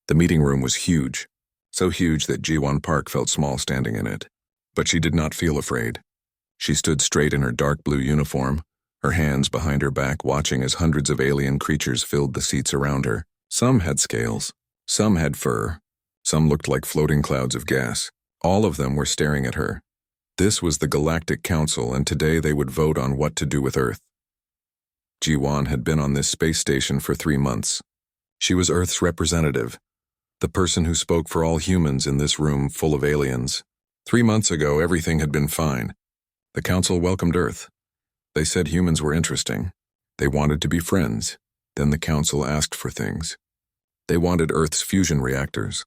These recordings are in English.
The meeting room was huge, so huge that Ji-won Park felt small standing in it. But she did not feel afraid. She stood straight in her dark blue uniform, her hands behind her back, watching as hundreds of alien creatures filled the seats around her. Some had scales, some had fur, some looked like floating clouds of gas. All of them were staring at her. This was the Galactic Council, and today they would vote on what to do with Earth. Ji-won had been on this space station for 3 months. She was Earth's representative, the person who spoke for all humans in this room full of aliens. 3 months ago, everything had been fine. The Council welcomed Earth. They said humans were interesting. They wanted to be friends. Then the Council asked for things. They wanted Earth's fusion reactors.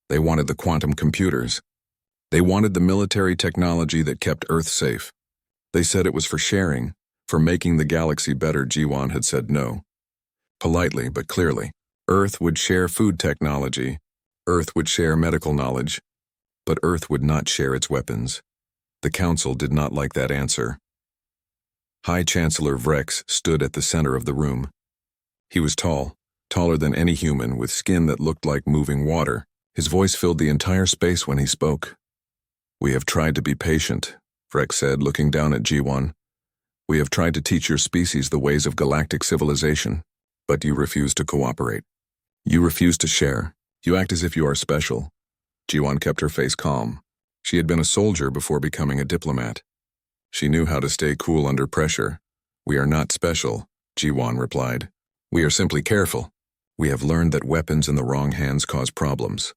They wanted the quantum computers. They wanted the military technology that kept Earth safe. They said it was for sharing, for making the galaxy better. Ji-won had said no. Politely but clearly. Earth would share food technology. Earth would share medical knowledge. But Earth would not share its weapons. The Council did not like that answer. High Chancellor Vrex stood at the center of the room. He was tall, taller than any human, with skin that looked like moving water. His voice filled the entire space when he spoke. "We have tried to be patient," Vrex said, looking down at Ji-won. "We have tried to teach your species the ways of galactic civilization, but you refuse to cooperate. You refuse to share. You act as if you are special." Ji-won kept her face calm. She had been a soldier before becoming a diplomat. She knew how to stay cool under pressure. "We are not special," Ji-won replied. "We are simply careful. We have learned that weapons in the wrong hands cause problems."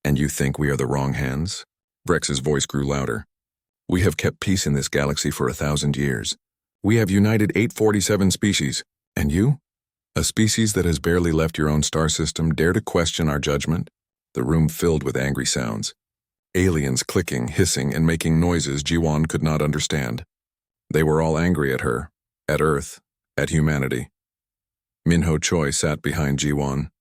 "And you think we are the wrong hands?" Vrex's voice grew louder. "We have kept peace in this galaxy for 1,000 years. We have united 847 species. And you? A species that has barely left your own star system dare to question our judgment?" The room filled with angry sounds. Aliens clicking, hissing, and making noises Ji-won could not understand. They were all angry at her, at Earth, at humanity. Minho Choi sat behind Ji-won.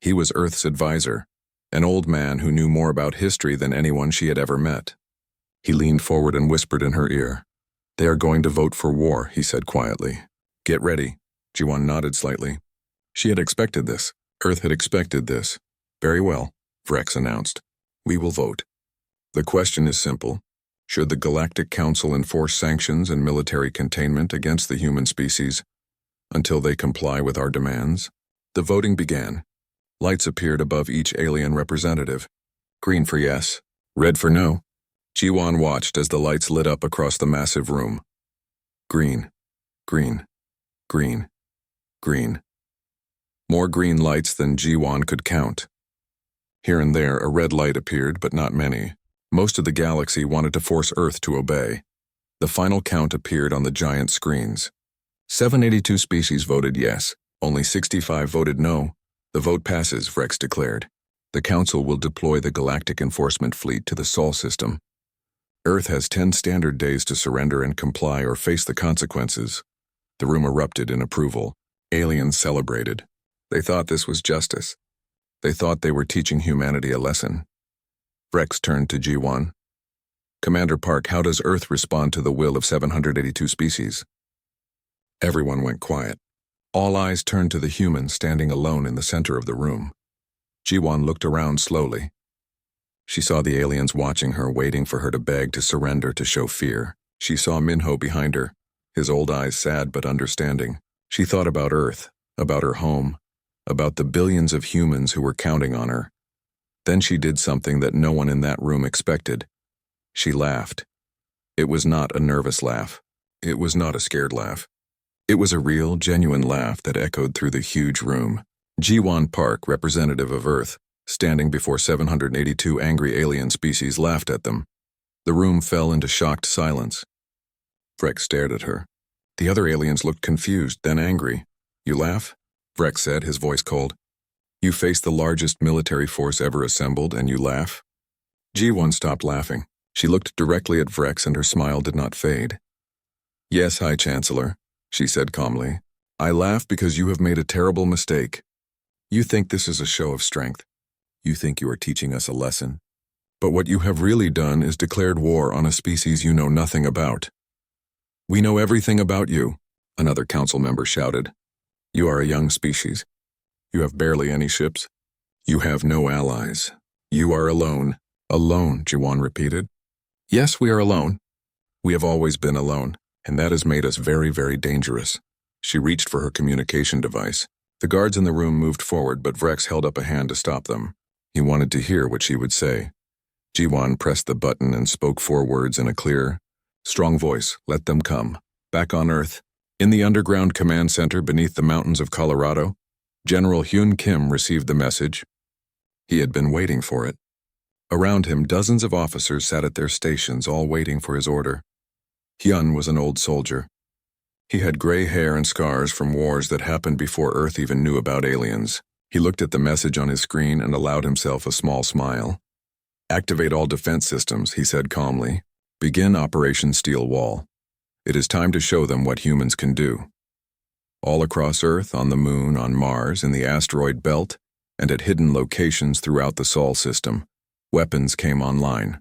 He was Earth's advisor, an old man who knew more about history than anyone she had ever met. He leaned forward and whispered in her ear. "They are going to vote for war," he said quietly. "Get ready." Ji-won nodded slightly. She had expected this. Earth had expected this. "Very well," Vrex announced. "We will vote. The question is simple. Should the Galactic Council enforce sanctions and military containment against the human species until they comply with our demands?" The voting began. Lights appeared above each alien representative. Green for yes, red for no. Ji-won watched as the lights lit up across the massive room. Green, green, green, green. More green lights than Ji-won could count. Here and there, a red light appeared, but not many. Most of the galaxy wanted to force Earth to obey. The final count appeared on the giant screens. 782 species voted yes, only 65 voted no. "The vote passes," Vrex declared. "The Council will deploy the Galactic Enforcement Fleet to the Sol system. Earth has 10 standard days to surrender and comply or face the consequences." The room erupted in approval. Aliens celebrated. They thought this was justice. They thought they were teaching humanity a lesson. Vrex turned to Ji-won. "Commander Park, how does Earth respond to the will of 782 species?" Everyone went quiet. All eyes turned to the human standing alone in the center of the room. Ji-won looked around slowly. She saw the aliens watching her, waiting for her to beg to surrender, to show fear. She saw Minho behind her, his old eyes sad but understanding. She thought about Earth, about her home, about the billions of humans who were counting on her. Then she did something that no one in that room expected. She laughed. It was not a nervous laugh. It was not a scared laugh. It was a real, genuine laugh that echoed through the huge room. Ji-won Park, representative of Earth, standing before 782 angry alien species, laughed at them. The room fell into shocked silence. Vrex stared at her. The other aliens looked confused, then angry. "You laugh?" Vrex said, his voice cold. "You face the largest military force ever assembled, and you laugh?" Ji-won stopped laughing. She looked directly at Vrex, and her smile did not fade. "Yes, High Chancellor," she said calmly. "I laugh because you have made a terrible mistake. You think this is a show of strength. You think you are teaching us a lesson. But what you have really done is declared war on a species you know nothing about." "We know everything about you," another council member shouted. "You are a young species. You have barely any ships. You have no allies. You are alone. Alone, Jiwan repeated. Yes, we are alone. We have always been alone, and that has made us very, very dangerous. She reached for her communication device. The guards in the room moved forward, but Vrex held up a hand to stop them. He wanted to hear what she would say. Jiwan pressed the button and spoke 4 words in a clear, strong voice. Let them come. Back on Earth, in the underground command center beneath the mountains of Colorado, General Hyun Kim received the message. He had been waiting for it. Around him, dozens of officers sat at their stations, all waiting for his order. Hyun was an old soldier. He had gray hair and scars from wars that happened before Earth even knew about aliens. He looked at the message on his screen and allowed himself a small smile. Activate all defense systems, he said calmly. Begin Operation Steel Wall. It is time to show them what humans can do. All across Earth, on the Moon, on Mars, in the asteroid belt, and at hidden locations throughout the Sol system, weapons came online.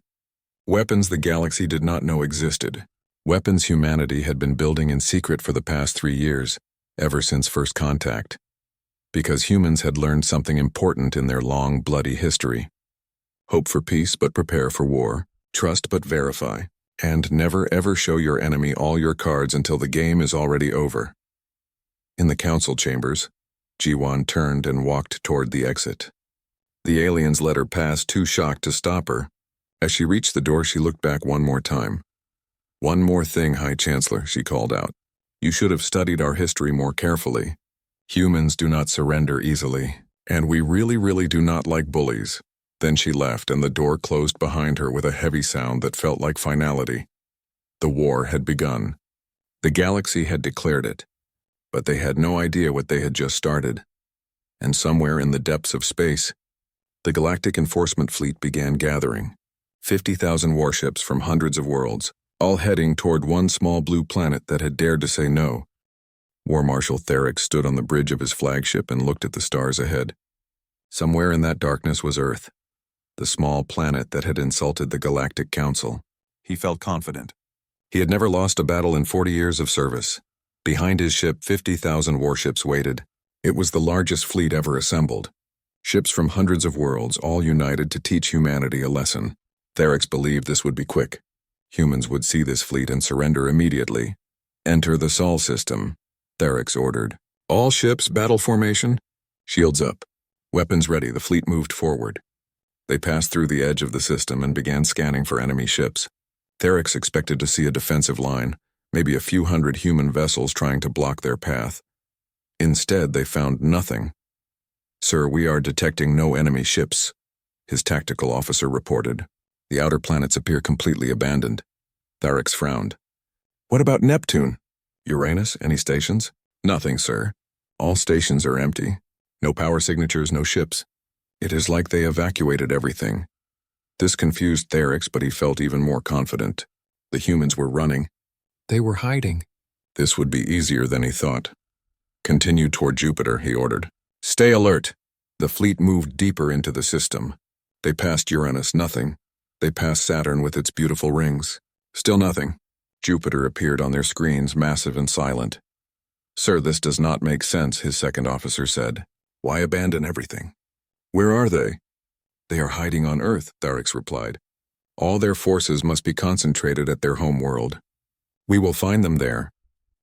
Weapons the galaxy did not know existed. Weapons humanity had been building in secret for the past 3 years, ever since first contact. Because humans had learned something important in their long, bloody history. Hope for peace but prepare for war, trust but verify, and never ever show your enemy all your cards until the game is already over. In the council chambers, Jiwan turned and walked toward the exit. The aliens let her pass, too shocked to stop her. As she reached the door, she looked back one more time. One more thing, High Chancellor, she called out. You should have studied our history more carefully. Humans do not surrender easily, and we really do not like bullies. Then she left, and the door closed behind her with a heavy sound that felt like finality. The war had begun. The galaxy had declared it, but they had no idea what they had just started. And somewhere in the depths of space, the Galactic Enforcement Fleet began gathering. 50,000 warships from hundreds of worlds, all heading toward one small blue planet that had dared to say no. War Marshal Therex stood on the bridge of his flagship and looked at the stars ahead. Somewhere in that darkness was Earth, the small planet that had insulted the Galactic Council. He felt confident. He had never lost a battle in 40 years of service. Behind his ship, 50,000 warships waited. It was the largest fleet ever assembled. Ships from hundreds of worlds, all united to teach humanity a lesson. Therex believed this would be quick. Humans would see this fleet and surrender immediately. Enter the Sol system, Therex ordered. All ships, battle formation. Shields up. Weapons ready, the fleet moved forward. They passed through the edge of the system and began scanning for enemy ships. Therex expected to see a defensive line, maybe a few hundred human vessels trying to block their path. Instead, they found nothing. Sir, we are detecting no enemy ships, his tactical officer reported. The outer planets appear completely abandoned. Therex frowned. What about Neptune? Uranus, any stations? Nothing, sir. All stations are empty. No power signatures, no ships. It is like they evacuated everything. This confused Therex, but he felt even more confident. The humans were running. They were hiding. This would be easier than he thought. Continue toward Jupiter, he ordered. Stay alert. The fleet moved deeper into the system. They passed Uranus, nothing. They passed Saturn with its beautiful rings. Still nothing. Jupiter appeared on their screens, massive and silent. Sir, this does not make sense, his second officer said. Why abandon everything? Where are they? They are hiding on Earth, Therex replied. All their forces must be concentrated at their home world. We will find them there.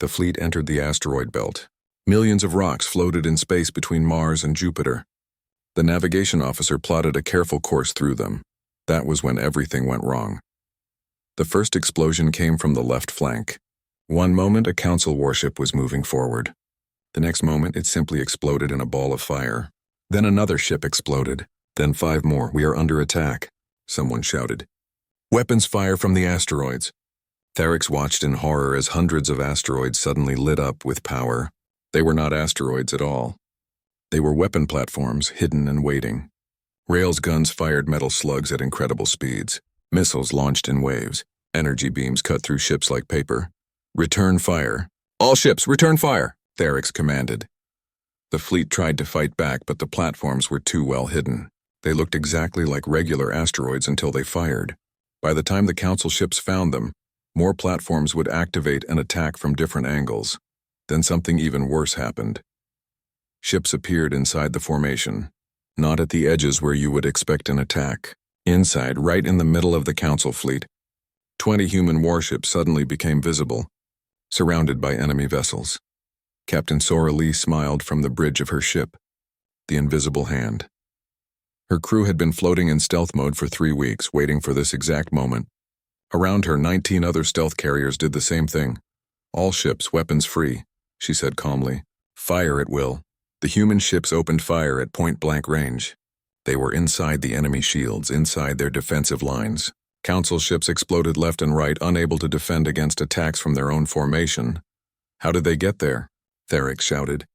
The fleet entered the asteroid belt. Millions of rocks floated in space between Mars and Jupiter. The navigation officer plotted a careful course through them. That was when everything went wrong. The first explosion came from the left flank. One moment, a council warship was moving forward. The next moment, it simply exploded in a ball of fire. Then another ship exploded. Then 5 more. We are under attack, someone shouted. Weapons fire from the asteroids. Therex watched in horror as hundreds of asteroids suddenly lit up with power. They were not asteroids at all. They were weapon platforms, hidden and waiting. Rails guns fired metal slugs at incredible speeds. Missiles launched in waves. Energy beams cut through ships like paper. Return fire. All ships, return fire, Therex commanded. The fleet tried to fight back, but the platforms were too well hidden. They looked exactly like regular asteroids until they fired. By the time the council ships found them, more platforms would activate and attack from different angles. Then something even worse happened. Ships appeared inside the formation. not at the edges where you would expect an attack. Inside, right in the middle of the Council fleet, 20 human warships suddenly became visible, surrounded by enemy vessels. Captain Sora Lee smiled from the bridge of her ship, the invisible hand. Her crew had been floating in stealth mode for 3 weeks, waiting for this exact moment. Around her, 19 other stealth carriers did the same thing. All ships, weapons free, she said calmly. Fire at will. The human ships opened fire at point-blank range. They were inside the enemy shields, inside their defensive lines. Council ships exploded left and right, unable to defend against attacks from their own formation. How did they get there? Theric shouted.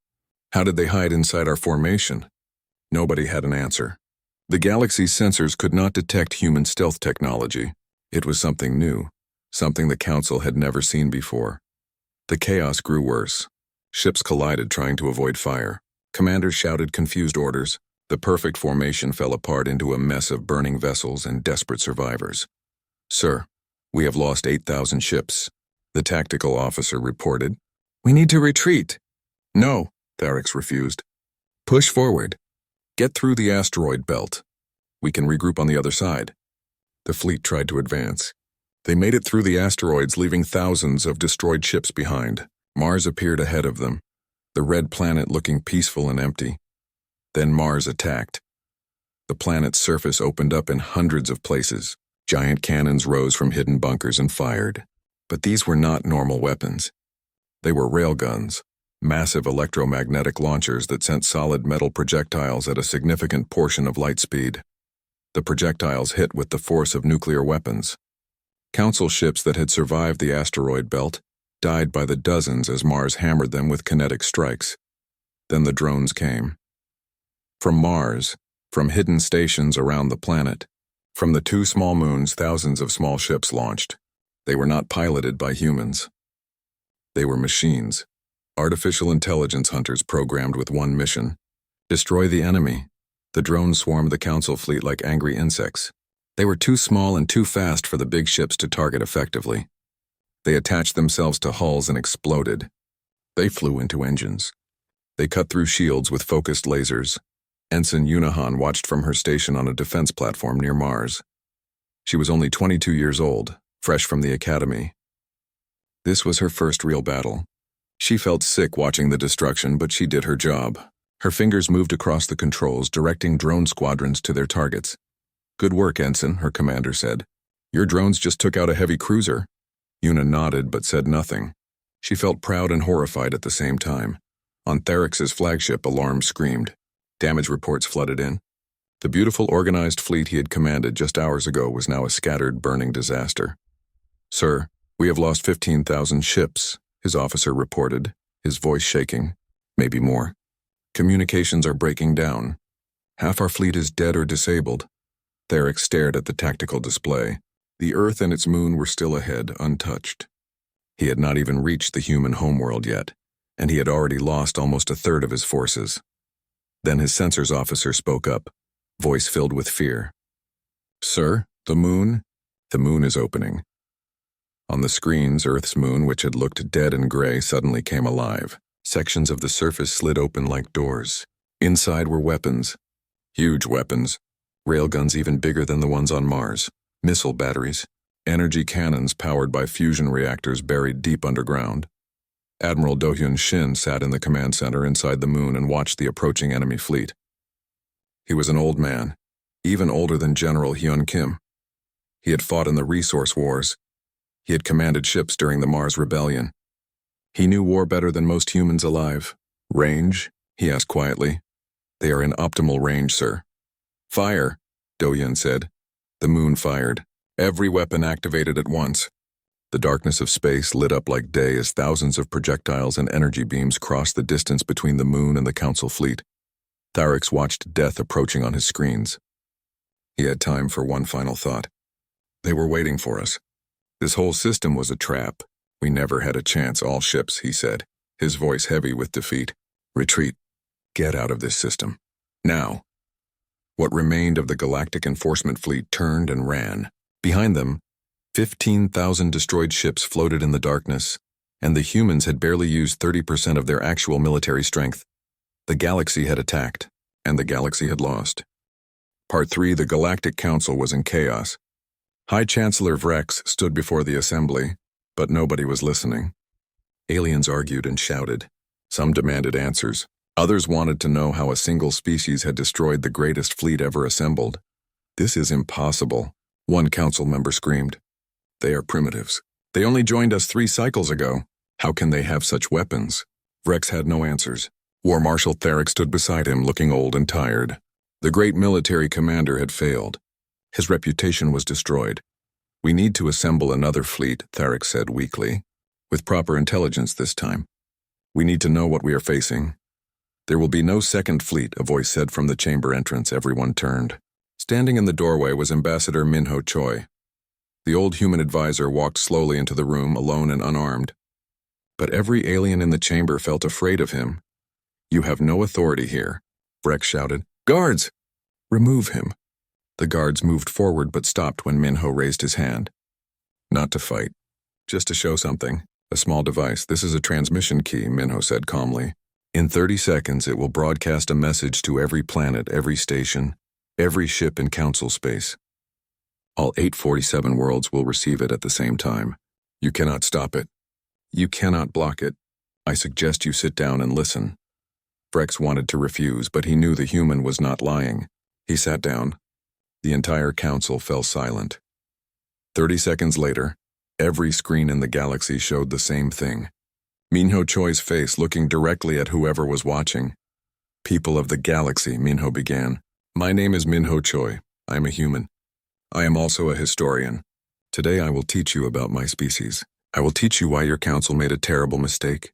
How did they hide inside our formation? Nobody had an answer. The galaxy's sensors could not detect human stealth technology. It was something new, something the Council had never seen before. The chaos grew worse. Ships collided, trying to avoid fire. Commanders shouted confused orders. The perfect formation fell apart into a mess of burning vessels and desperate survivors. Sir, we have lost 8,000 ships, the tactical officer reported. We need to retreat. No, Theric refused. Push forward. Get through the asteroid belt. We can regroup on the other side. The fleet tried to advance. They made it through the asteroids, leaving thousands of destroyed ships behind. Mars appeared ahead of them, the red planet looking peaceful and empty. Then Mars attacked. The planet's surface opened up in hundreds of places. Giant cannons rose from hidden bunkers and fired. But these were not normal weapons. They were railguns, massive electromagnetic launchers that sent solid metal projectiles at a significant portion of light speed. The projectiles hit with the force of nuclear weapons. Council ships that had survived the asteroid belt died by the dozens as Mars hammered them with kinetic strikes. Then the drones came. From Mars, from hidden stations around the planet, from the 2 small moons, thousands of small ships launched. They were not piloted by humans. They were machines, artificial intelligence hunters programmed with one mission: destroy the enemy. The drones swarmed the Council fleet like angry insects. They were too small and too fast for the big ships to target effectively. They attached themselves to hulls and exploded. They flew into engines. They cut through shields with focused lasers. Ensign Unahan watched from her station on a defense platform near Mars. She was only 22 years old, fresh from the academy. This was her first real battle. She felt sick watching the destruction, but she did her job. Her fingers moved across the controls, directing drone squadrons to their targets. Good work, Ensign, her commander said. Your drones just took out a heavy cruiser. Una nodded but said nothing. She felt proud and horrified at the same time. On Therix's flagship, alarms screamed. Damage reports flooded in. The beautiful, organized fleet he had commanded just hours ago was now a scattered, burning disaster. Sir, we have lost 15,000 ships, his officer reported, his voice shaking. Maybe more. Communications are breaking down. Half our fleet is dead or disabled. Theric stared at the tactical display. The Earth and its moon were still ahead, untouched. He had not even reached the human homeworld yet, and he had already lost almost a third of his forces. Then his sensors officer spoke up, voice filled with fear. Sir, the moon? The moon is opening. On the screens, Earth's moon, which had looked dead and gray, suddenly came alive. Sections of the surface slid open like doors. Inside were weapons. Huge weapons. Railguns even bigger than the ones on Mars. Missile batteries. Energy cannons powered by fusion reactors buried deep underground. Admiral Do-Hyun Shin sat in the command center inside the moon and watched the approaching enemy fleet. He was an old man, even older than General Hyun Kim. He had fought in the resource wars. He had commanded ships during the Mars Rebellion. He knew war better than most humans alive. Range? He asked quietly. They are in optimal range, sir. Fire, Do-Hyun said. The moon fired. Every weapon activated at once. The darkness of space lit up like day as thousands of projectiles and energy beams crossed the distance between the moon and the Council fleet. Tharix watched death approaching on his screens. He had time for one final thought. They were waiting for us. This whole system was a trap. We never had a chance, all ships, he said, his voice heavy with defeat. Retreat. Get out of this system. Now. What remained of the Galactic Enforcement Fleet turned and ran. Behind them, 15,000 destroyed ships floated in the darkness, and the humans had barely used 30% of their actual military strength. The galaxy had attacked. and the galaxy had lost. Part 3, the Galactic Council was in chaos. High Chancellor Vrex stood before the assembly, but nobody was listening. Aliens argued and shouted. Some demanded answers. Others wanted to know how a single species had destroyed the greatest fleet ever assembled. "This is impossible," one council member screamed. "They are primitives. They only joined us 3 cycles ago. How can they have such weapons?" Vrex had no answers. War Marshal Theric stood beside him, looking old and tired. The great military commander had failed. His reputation was destroyed. "We need to assemble another fleet," Theric said weakly. "With proper intelligence this time. We need to know what we are facing." "There will be no second fleet," a voice said from the chamber entrance. Everyone turned. Standing in the doorway was Ambassador Minho Choi. The old human advisor walked slowly into the room, alone and unarmed. But every alien in the chamber felt afraid of him. "You have no authority here," Vrex shouted. "Guards! Remove him." The guards moved forward but stopped when Minho raised his hand. "Not to fight. Just to show something. A small device. This is a transmission key," Minho said calmly. "In 30 seconds it will broadcast a message to every planet, every station, every ship in council space. All 847 worlds will receive it at the same time. You cannot stop it. You cannot block it. I suggest you sit down and listen." Vrex wanted to refuse, but he knew the human was not lying. He sat down. The entire council fell silent. 30 seconds later, every screen in the galaxy showed the same thing. Minho Choi's face looking directly at whoever was watching. "People of the galaxy," Minho began. "My name is Minho Choi. I am a human. I am also a historian. Today I will teach you about my species. I will teach you why your council made a terrible mistake."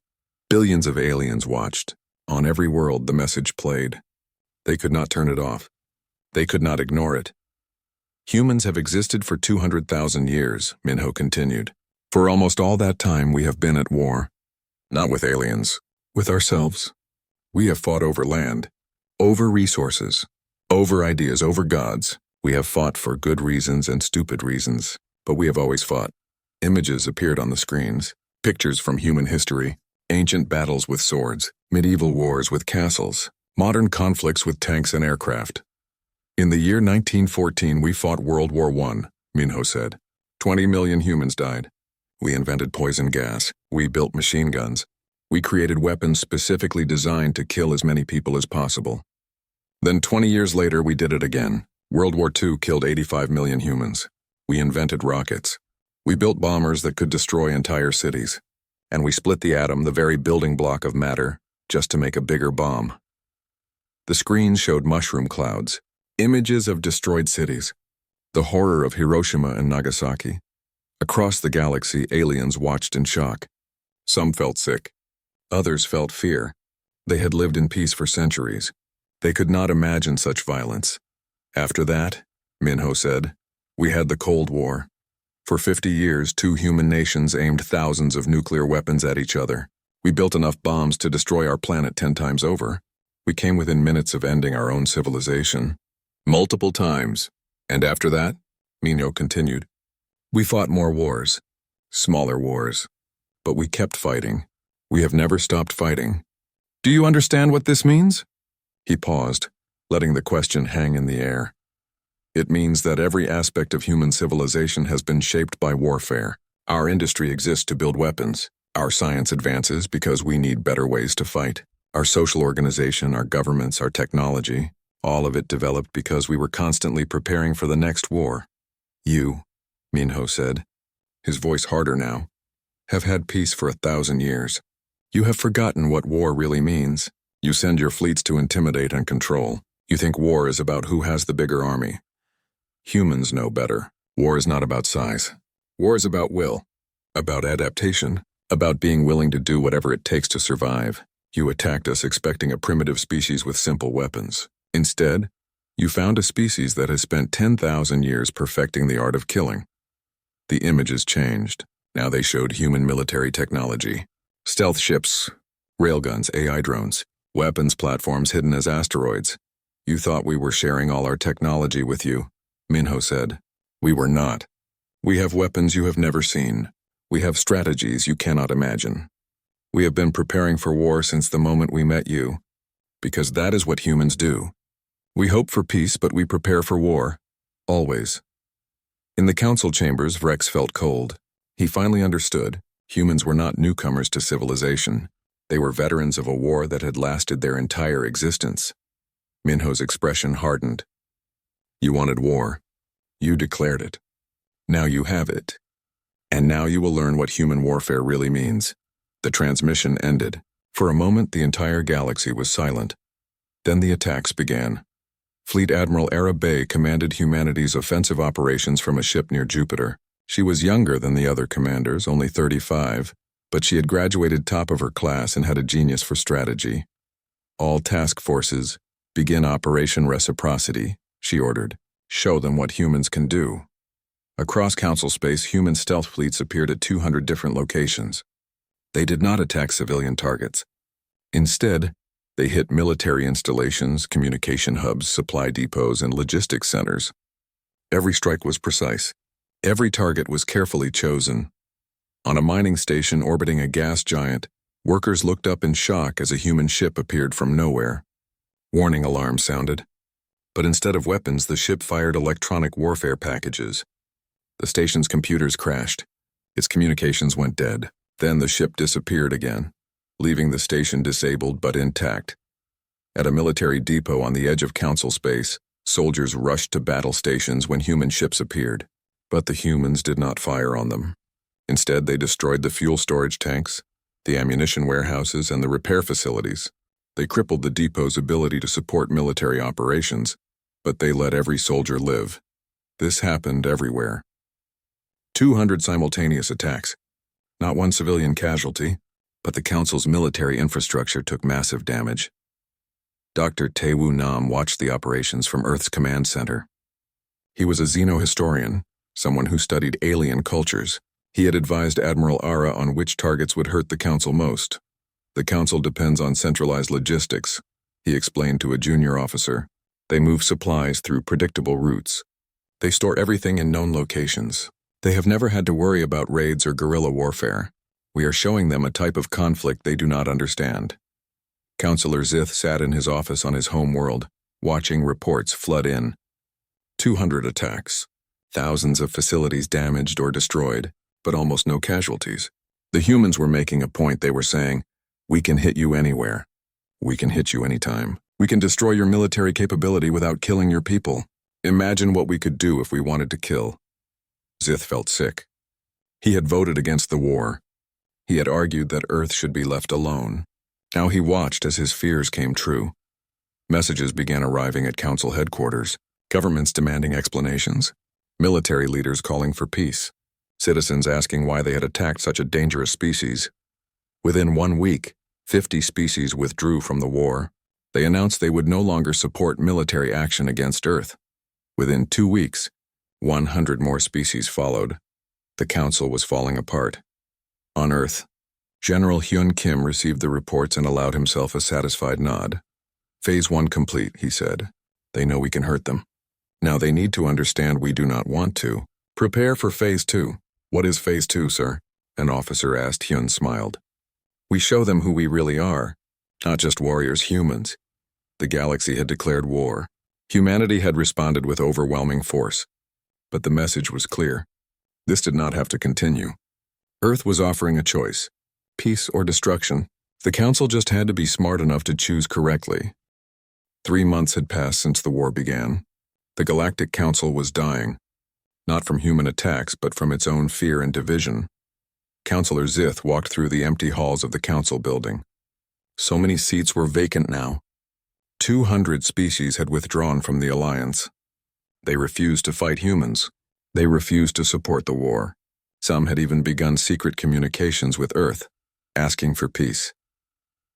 Billions of aliens watched. On every world the message played. They could not turn it off. They could not ignore it. "Humans have existed for 200,000 years, Minho continued. "For almost all that time we have been at war. Not with aliens, with ourselves. We have fought over land, over resources, over ideas, over gods. We have fought for good reasons and stupid reasons, but we have always fought." Images appeared on the screens, pictures from human history, ancient battles with swords, medieval wars with castles, modern conflicts with tanks and aircraft. "In the year 1914 we fought World War I, Minho said. 20 million humans died. We invented poison gas. We built machine guns. We created weapons specifically designed to kill as many people as possible. Then 20 years later we did it again. World War II killed 85 million humans. We invented rockets. We built bombers that could destroy entire cities. And we split the atom, the very building block of matter, just to make a bigger bomb." The screens showed mushroom clouds, images of destroyed cities, the horror of Hiroshima and Nagasaki. Across the galaxy, aliens watched in shock. Some felt sick. Others felt fear. They had lived in peace for centuries. They could not imagine such violence. "After that," Minho said, "we had the Cold War. For 50 years, 2 human nations aimed thousands of nuclear weapons at each other. We built enough bombs to destroy our planet 10 times over. We came within minutes of ending our own civilization. Multiple times. And after that," Minho continued, "we fought more wars. Smaller wars. But we kept fighting. We have never stopped fighting. Do you understand what this means?" He paused, letting the question hang in the air. "It means that every aspect of human civilization has been shaped by warfare. Our industry exists to build weapons. Our science advances because we need better ways to fight. Our social organization, our governments, our technology, all of it developed because we were constantly preparing for the next war. You," Minho said, his voice harder now, "have had peace for 1,000 years. You have forgotten what war really means. You send your fleets to intimidate and control. You think war is about who has the bigger army. Humans know better. War is not about size. War is about will, about adaptation, about being willing to do whatever it takes to survive. You attacked us expecting a primitive species with simple weapons. Instead, you found a species that has spent 10,000 years perfecting the art of killing." The images changed. Now they showed human military technology. Stealth ships, railguns, AI drones, weapons platforms hidden as asteroids. "You thought we were sharing all our technology with you," Minho said. "We were not. We have weapons you have never seen. We have strategies you cannot imagine. We have been preparing for war since the moment we met you, because that is what humans do. We hope for peace, but we prepare for war. Always. In the council chambers, Vrex felt cold. He finally understood. Humans were not newcomers to civilization. They were veterans of a war that had lasted their entire existence. Minho's expression hardened. You wanted war. You declared it. Now you have it. And now you will learn what human warfare really means. The transmission ended. For a moment, the entire galaxy was silent. Then the attacks began. Fleet Admiral Era Bay commanded humanity's offensive operations from a ship near Jupiter. She was younger than the other commanders, only 35, but she had graduated top of her class and had a genius for strategy. All task forces, begin Operation Reciprocity, she ordered. Show them what humans can do. Across Council space, human stealth fleets appeared at 200 different locations. They did not attack civilian targets. Instead, they hit military installations, communication hubs, supply depots, and logistics centers. Every strike was precise. Every target was carefully chosen. On a mining station orbiting a gas giant, workers looked up in shock as a human ship appeared from nowhere. Warning alarms sounded. But instead of weapons, the ship fired electronic warfare packages. The station's computers crashed. Its communications went dead. Then the ship disappeared again, leaving the station disabled but intact. At a military depot on the edge of Council space, soldiers rushed to battle stations when human ships appeared. But the humans did not fire on them. Instead, they destroyed the fuel storage tanks, the ammunition warehouses, and the repair facilities. They crippled the depot's ability to support military operations, but they let every soldier live. This happened everywhere. 200 simultaneous attacks. Not one civilian casualty, but the Council's military infrastructure took massive damage. Dr. Taewoo Nam watched the operations from Earth's command center. He was a xenohistorian, someone who studied alien cultures. He had advised Admiral Ara on which targets would hurt the Council most. The Council depends on centralized logistics, he explained to a junior officer. They move supplies through predictable routes. They store everything in known locations. They have never had to worry about raids or guerrilla warfare. We are showing them a type of conflict they do not understand. Counselor Zith sat in his office on his home world, watching reports flood in. 200 attacks. Thousands of facilities damaged or destroyed, but almost no casualties. The humans were making a point. They were saying, we can hit you anywhere. We can hit you anytime. We can destroy your military capability without killing your people. Imagine what we could do if we wanted to kill. Zith felt sick. He had voted against the war. He had argued that Earth should be left alone. Now he watched as his fears came true. Messages began arriving at Council headquarters, governments demanding explanations, military leaders calling for peace, citizens asking why they had attacked such a dangerous species. Within 1 week, 50 species withdrew from the war. They announced they would no longer support military action against Earth. Within 2 weeks, 100 more species followed. The Council was falling apart. On Earth, General Hyun Kim received the reports and allowed himself a satisfied nod. Phase 1 complete, he said. They know we can hurt them. Now they need to understand we do not want to. Prepare for Phase 2. What is Phase 2, sir? An officer asked. Hyun smiled. We show them who we really are, not just warriors, humans. The galaxy had declared war. Humanity had responded with overwhelming force. But the message was clear. This did not have to continue. Earth was offering a choice. Peace or destruction. The Council just had to be smart enough to choose correctly. 3 months had passed since the war began. The Galactic Council was dying. Not from human attacks, but from its own fear and division. Counselor Zith walked through the empty halls of the Council building. So many seats were vacant now. 200 species had withdrawn from the Alliance. They refused to fight humans. They refused to support the war. Some had even begun secret communications with Earth, asking for peace.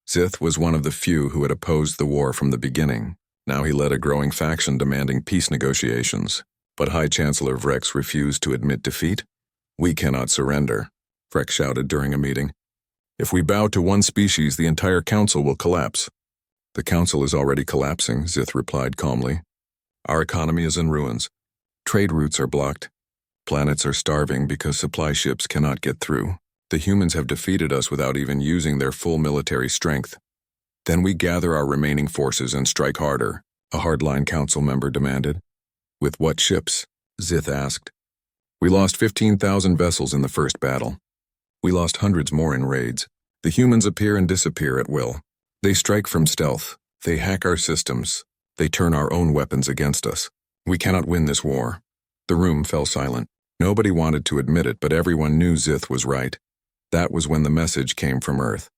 Zith was one of the few who had opposed the war from the beginning. Now he led a growing faction demanding peace negotiations. But High Chancellor Vrex refused to admit defeat. We cannot surrender, Vrex shouted during a meeting. If we bow to one species, the entire Council will collapse. The Council is already collapsing, Zith replied calmly. Our economy is in ruins. Trade routes are blocked. Planets are starving because supply ships cannot get through. The humans have defeated us without even using their full military strength. Then we gather our remaining forces and strike harder. a hardline council member demanded. With what ships? Zith asked. We lost 15,000 vessels in the first battle. We lost hundreds more in raids. The humans appear and disappear at will. They strike from stealth. They hack our systems. They turn our own weapons against us. We cannot win this war. The room fell silent. Nobody wanted to admit it, but everyone knew Zith was right. That was when the message came from Earth.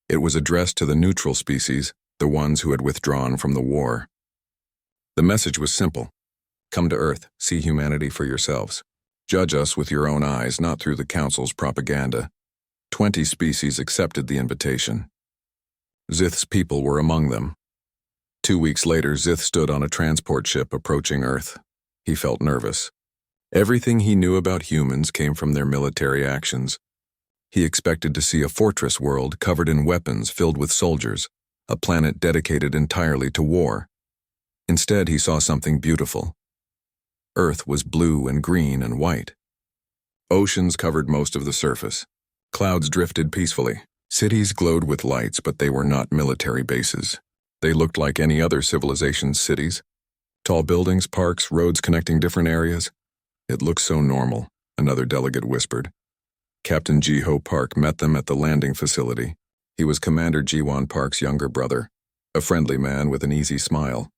It was addressed to the neutral species, the ones who had withdrawn from the war. The message was simple. Come to Earth, see humanity for yourselves. Judge us with your own eyes, not through the Council's propaganda. 20 species accepted the invitation. Zith's people were among them. 2 weeks later, Zith stood on a transport ship approaching Earth. He felt nervous. Everything he knew about humans came from their military actions. He expected to see a fortress world covered in weapons filled with soldiers, a planet dedicated entirely to war. Instead, he saw something beautiful. Earth was blue and green and white. Oceans covered most of the surface. Clouds drifted peacefully. Cities glowed with lights, but they were not military bases. They looked like any other civilization's cities. Tall buildings, parks, roads connecting different areas. It looked so normal, another delegate whispered. Captain Ji-Ho Park met them at the landing facility. He was Commander Ji-Won Park's younger brother, a friendly man with an easy smile.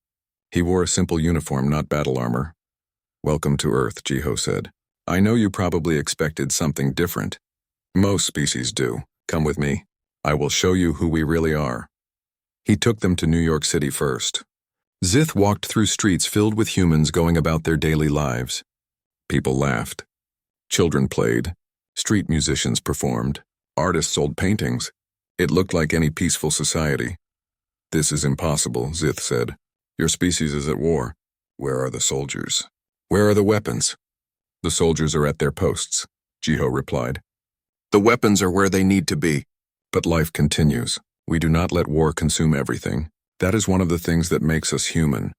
He wore a simple uniform, not battle armor. Welcome to Earth, Ji-Ho said. I know you probably expected something different. Most species do. Come with me. I will show you who we really are. He took them to New York City first. Zith walked through streets filled with humans going about their daily lives. People laughed. Children played. Street musicians performed. Artists sold paintings. It looked like any peaceful society. This is impossible, Zith said. Your species is at war. Where are the soldiers? Where are the weapons? The soldiers are at their posts, Ji-Ho replied. The weapons are where they need to be. But life continues. We do not let war consume everything. That is one of the things that makes us human.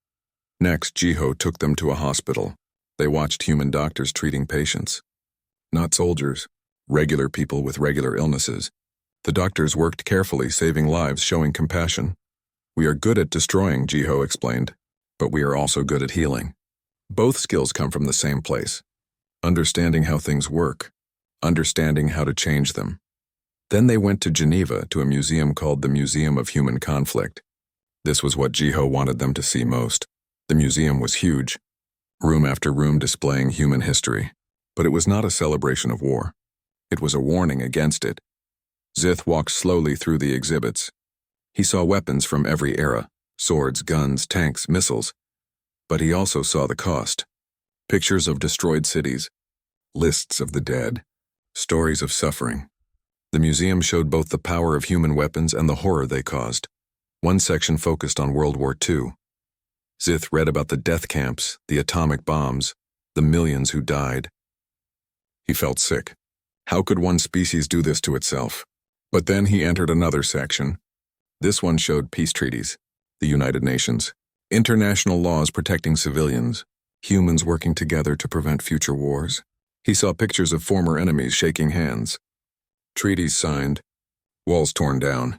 Next, Ji-Ho took them to a hospital. They watched human doctors treating patients. Not soldiers, regular people with regular illnesses. The doctors worked carefully, saving lives, showing compassion. We are good at destroying, Ji-Ho explained, but we are also good at healing. Both skills come from the same place. Understanding how things work. Understanding how to change them. Then they went to Geneva to a museum called the Museum of Human Conflict. This was what Ji-Ho wanted them to see most. The museum was huge, room after room displaying human history. But it was not a celebration of war. It was a warning against it. Zith walked slowly through the exhibits. He saw weapons from every era, swords, guns, tanks, missiles. But he also saw the cost. Pictures of destroyed cities, lists of the dead, stories of suffering. The museum showed both the power of human weapons and the horror they caused. One section focused on World War II. Zith read about the death camps, the atomic bombs, the millions who died. He felt sick. How could one species do this to itself? But then he entered another section. This one showed peace treaties, the United Nations, international laws protecting civilians, humans working together to prevent future wars. He saw pictures of former enemies shaking hands. Treaties signed, walls torn down,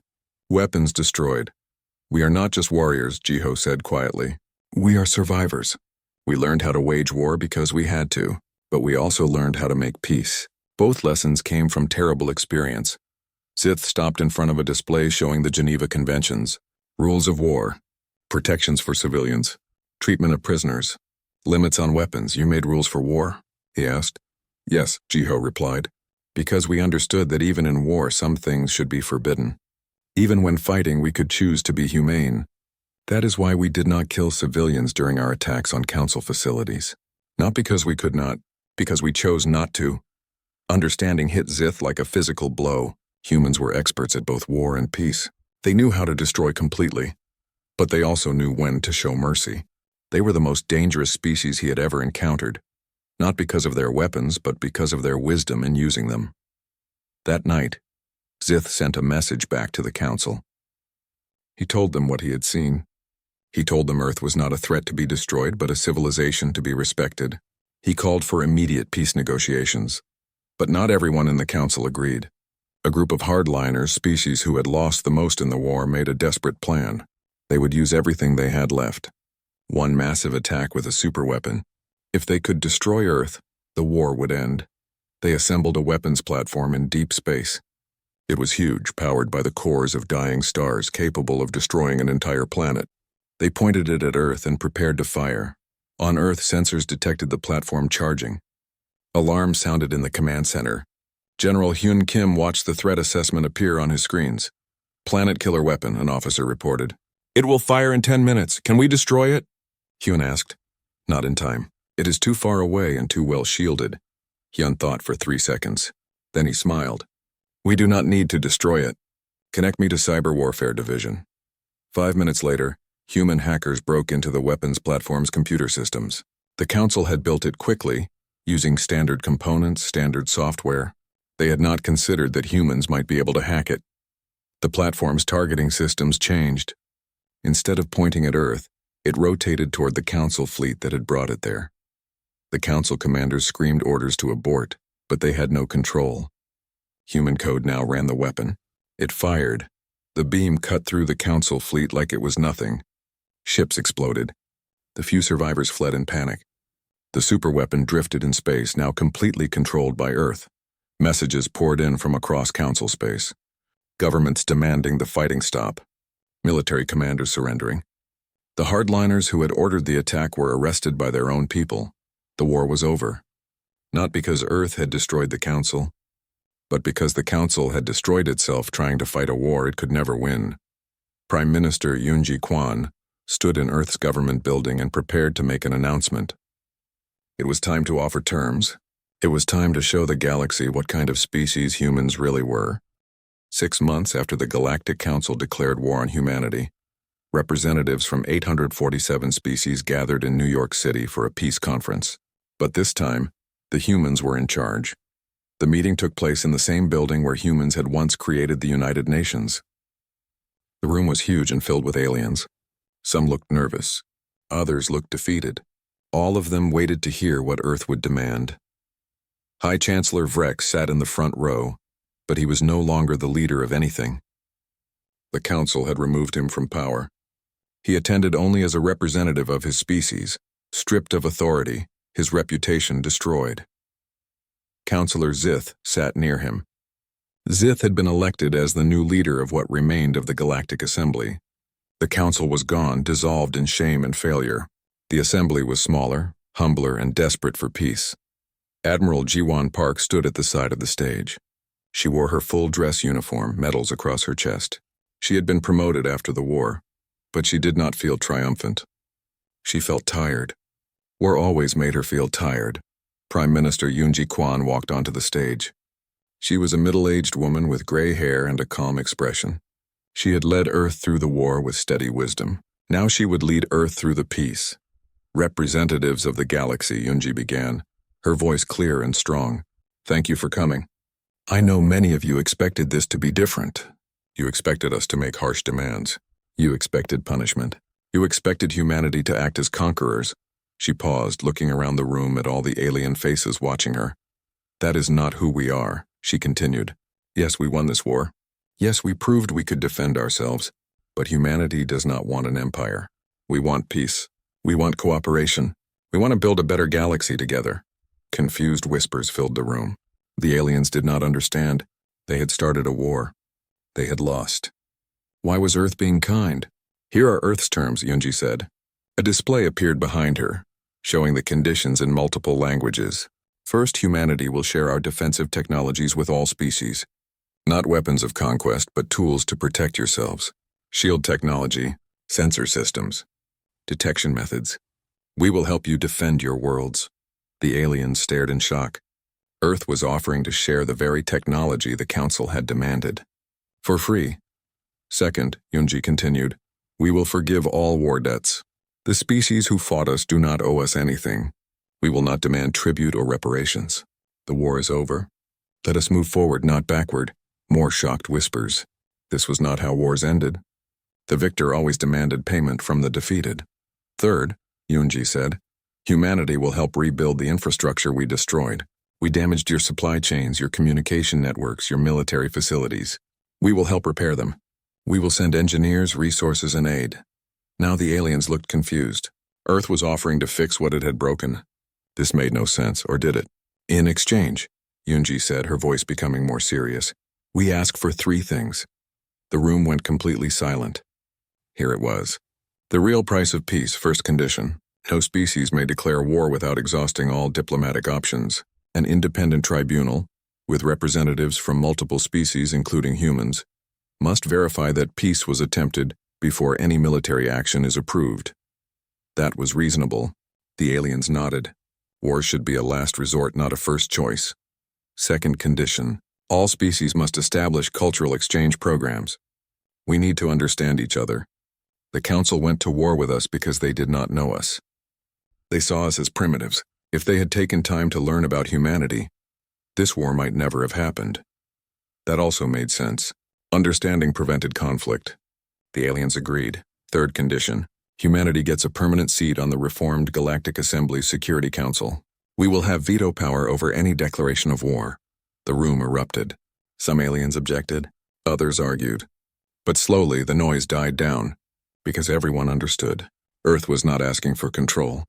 weapons destroyed. We are not just warriors, Ji-Ho said quietly. We are survivors. We learned how to wage war because we had to, but we also learned how to make peace. Both lessons came from terrible experience. Zith stopped in front of a display showing the Geneva Conventions, rules of war, protections for civilians, treatment of prisoners, limits on weapons. You made rules for war? He asked. Yes, Ji-Ho replied, because we understood that even in war some things should be forbidden. Even when fighting, we could choose to be humane. That is why we did not kill civilians during our attacks on council facilities. Not because we could not, because we chose not to. Understanding hit Zith like a physical blow. Humans were experts at both war and peace. They knew how to destroy completely, but they also knew when to show mercy. They were the most dangerous species he had ever encountered, not because of their weapons, but because of their wisdom in using them. That night, Zith sent a message back to the council. He told them what he had seen. He told them Earth was not a threat to be destroyed, but a civilization to be respected. He called for immediate peace negotiations. But not everyone in the council agreed. A group of hardliners, species who had lost the most in the war, made a desperate plan. They would use everything they had left. One massive attack with a superweapon. If they could destroy Earth, the war would end. They assembled a weapons platform in deep space. It was huge, powered by the cores of dying stars capable of destroying an entire planet. They pointed it at Earth and prepared to fire. On Earth, sensors detected the platform charging. Alarm sounded in the command center. General Hyun Kim watched the threat assessment appear on his screens. Planet killer weapon, an officer reported. It will fire in 10 minutes. Can we destroy it? Hyun asked. Not in time. It is too far away and too well shielded. Hyun thought for 3 seconds. Then he smiled. We do not need to destroy it. Connect me to Cyber Warfare Division. 5 minutes later, human hackers broke into the weapons platform's computer systems. The Council had built it quickly, using standard components, standard software. They had not considered that humans might be able to hack it. The platform's targeting systems changed. Instead of pointing at Earth, it rotated toward the Council fleet that had brought it there. The Council commanders screamed orders to abort, but they had no control. Human code now ran the weapon. It fired. The beam cut through the Council fleet like it was nothing. Ships exploded. The few survivors fled in panic. The superweapon drifted in space, now completely controlled by Earth. Messages poured in from across Council space. Governments demanding the fighting stop. Military commanders surrendering. The hardliners who had ordered the attack were arrested by their own people. The war was over. Not because Earth had destroyed the Council, but because the Council had destroyed itself trying to fight a war it could never win. Prime Minister Yoon Ji-kwon stood in Earth's government building and prepared to make an announcement. It was time to offer terms. It was time to show the galaxy what kind of species humans really were. 6 months after the Galactic Council declared war on humanity, representatives from 847 species gathered in New York City for a peace conference. But this time, the humans were in charge. The meeting took place in the same building where humans had once created the United Nations. The room was huge and filled with aliens. Some looked nervous. Others looked defeated. All of them waited to hear what Earth would demand. High Chancellor Vreck sat in the front row, but he was no longer the leader of anything. The Council had removed him from power. He attended only as a representative of his species, stripped of authority, his reputation destroyed. Councillor Zith sat near him. Zith had been elected as the new leader of what remained of the Galactic Assembly. The Council was gone, dissolved in shame and failure. The Assembly was smaller, humbler, and desperate for peace. Admiral Ji-won Park stood at the side of the stage. She wore her full dress uniform, medals across her chest. She had been promoted after the war, but she did not feel triumphant. She felt tired. War always made her feel tired. Prime Minister Yoon Ji-kwon walked onto the stage. She was a middle-aged woman with gray hair and a calm expression. She had led Earth through the war with steady wisdom. Now she would lead Earth through the peace. Representatives of the galaxy, Yoonji began, her voice clear and strong. Thank you for coming. I know many of you expected this to be different. You expected us to make harsh demands. You expected punishment. You expected humanity to act as conquerors. She paused, looking around the room at all the alien faces watching her. That is not who we are, she continued. Yes, we won this war. Yes, we proved we could defend ourselves. But humanity does not want an empire. We want peace. We want cooperation. We want to build a better galaxy together. Confused whispers filled the room. The aliens did not understand. They had started a war. They had lost. Why was Earth being kind? Here are Earth's terms, Yoonji said. A display appeared behind her, showing the conditions in multiple languages. First, humanity will share our defensive technologies with all species. Not weapons of conquest, but tools to protect yourselves. Shield technology, sensor systems, detection methods. We will help you defend your worlds. The aliens stared in shock. Earth was offering to share the very technology the Council had demanded. For free. Second, Yoonji continued, we will forgive all war debts. The species who fought us do not owe us anything. We will not demand tribute or reparations. The war is over. Let us move forward, not backward. More shocked whispers. This was not how wars ended. The victor always demanded payment from the defeated. Third, Yoonji said, humanity will help rebuild the infrastructure we destroyed. We damaged your supply chains, your communication networks, your military facilities. We will help repair them. We will send engineers, resources, and aid. Now the aliens looked confused. Earth was offering to fix what it had broken. This made no sense, or did it? In exchange, Yunji said, her voice becoming more serious, we ask for 3 things. The room went completely silent. Here it was. The real price of peace, first condition. No species may declare war without exhausting all diplomatic options. An independent tribunal, with representatives from multiple species including humans, must verify that peace was attempted before any military action is approved. That was reasonable. The aliens nodded. War should be a last resort, not a first choice. Second condition. All species must establish cultural exchange programs. We need to understand each other. The Council went to war with us because they did not know us. They saw us as primitives. If they had taken time to learn about humanity, this war might never have happened. That also made sense. Understanding prevented conflict. The aliens agreed. Third condition. Humanity gets a permanent seat on the reformed Galactic Assembly's Security Council. We will have veto power over any declaration of war. The room erupted. Some aliens objected. Others argued. But slowly the noise died down, because everyone understood. Earth was not asking for control.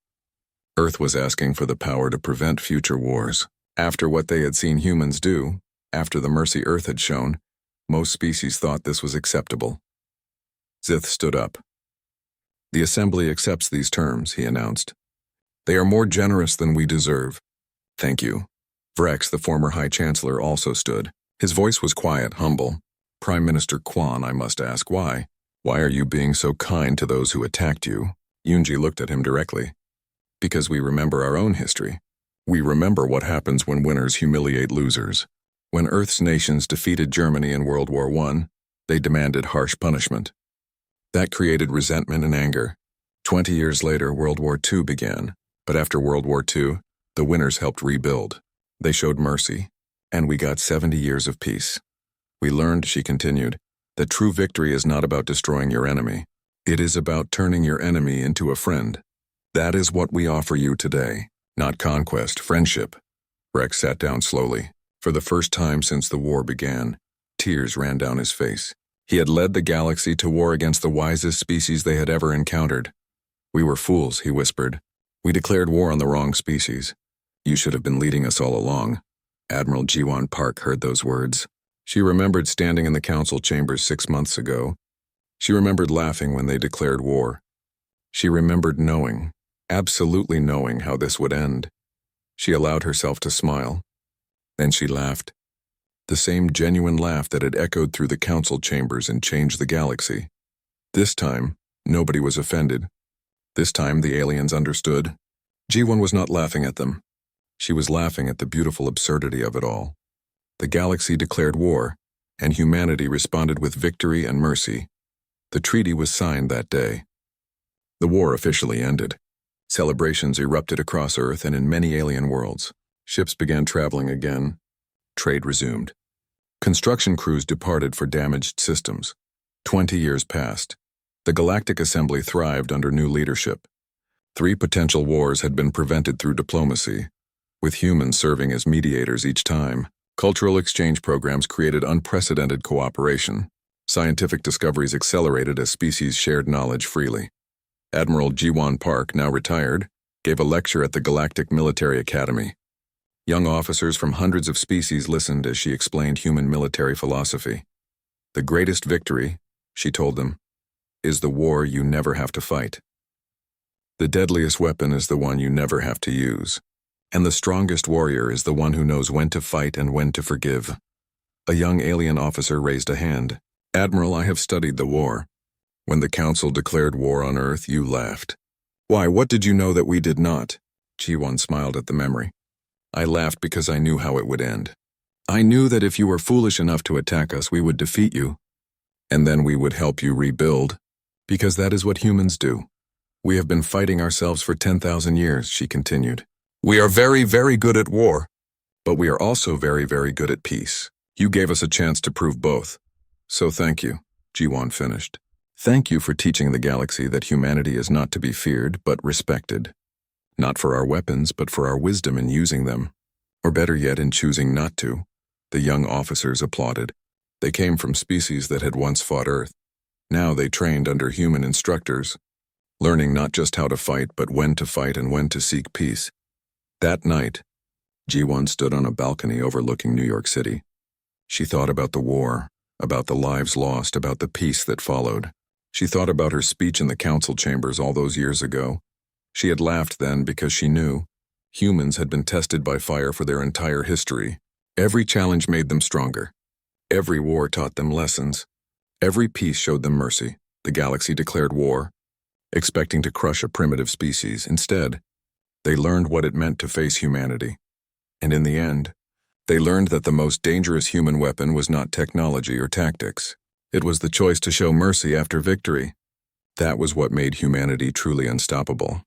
Earth was asking for the power to prevent future wars. After what they had seen humans do, after the mercy Earth had shown, most species thought this was acceptable. Zith stood up. The Assembly accepts these terms, he announced. They are more generous than we deserve. Thank you. Vrex, the former High Chancellor, also stood. His voice was quiet, humble. Prime Minister Quan, I must ask, why? Why are you being so kind to those who attacked you? Yunji looked at him directly. Because we remember our own history. We remember what happens when winners humiliate losers. When Earth's nations defeated Germany in World War I, they demanded harsh punishment. That created resentment and anger. 20 years later, World War II began. But after World War II, the winners helped rebuild. They showed mercy, and we got 70 years of peace. We learned, she continued, that true victory is not about destroying your enemy. It is about turning your enemy into a friend. That is what we offer you today. Not conquest, friendship. Rex sat down slowly. For the first time since the war began, tears ran down his face. He had led the galaxy to war against the wisest species they had ever encountered. We were fools, he whispered. We declared war on the wrong species. You should have been leading us all along. Admiral Jiwan Park heard those words. She remembered standing in the council chambers 6 months ago. She remembered laughing when they declared war. She remembered knowing, absolutely knowing how this would end. She allowed herself to smile. Then she laughed. The same genuine laugh that had echoed through the council chambers and changed the galaxy. This time, nobody was offended. This time, the aliens understood. G1 was not laughing at them. She was laughing at the beautiful absurdity of it all. The galaxy declared war, and humanity responded with victory and mercy. The treaty was signed that day. The war officially ended. Celebrations erupted across Earth and in many alien worlds. Ships began traveling again. Trade resumed. Construction crews departed for damaged systems. 20 years passed. The Galactic Assembly thrived under new leadership. 3 potential wars had been prevented through diplomacy, with humans serving as mediators each time. Cultural exchange programs created unprecedented cooperation. Scientific discoveries accelerated as species shared knowledge freely. Admiral Jiwan Park, now retired, gave a lecture at the Galactic Military Academy. Young officers from hundreds of species listened as she explained human military philosophy. The greatest victory, she told them, is the war you never have to fight. The deadliest weapon is the one you never have to use. And the strongest warrior is the one who knows when to fight and when to forgive. A young alien officer raised a hand. Admiral, I have studied the war. When the Council declared war on Earth, you laughed. Why, what did you know that we did not? Chi-Wan smiled at the memory. I laughed because I knew how it would end. I knew that if you were foolish enough to attack us, we would defeat you. And then we would help you rebuild. Because that is what humans do. We have been fighting ourselves for 10,000 years, she continued. We are very, very good at war. But we are also very, very good at peace. You gave us a chance to prove both. So thank you, Ji-Wan finished. Thank you for teaching the galaxy that humanity is not to be feared, but respected. Not for our weapons, but for our wisdom in using them. Or better yet, in choosing not to. The young officers applauded. They came from species that had once fought Earth. Now they trained under human instructors. learning not just how to fight, but when to fight and when to seek peace. That night, G1 stood on a balcony overlooking New York City. She thought about the war, about the lives lost, about the peace that followed. She thought about her speech in the council chambers all those years ago. She had laughed then because she knew humans had been tested by fire for their entire history. Every challenge made them stronger. Every war taught them lessons. Every peace showed them mercy. The galaxy declared war, expecting to crush a primitive species. Instead, they learned what it meant to face humanity. And in the end, they learned that the most dangerous human weapon was not technology or tactics. It was the choice to show mercy after victory. That was what made humanity truly unstoppable.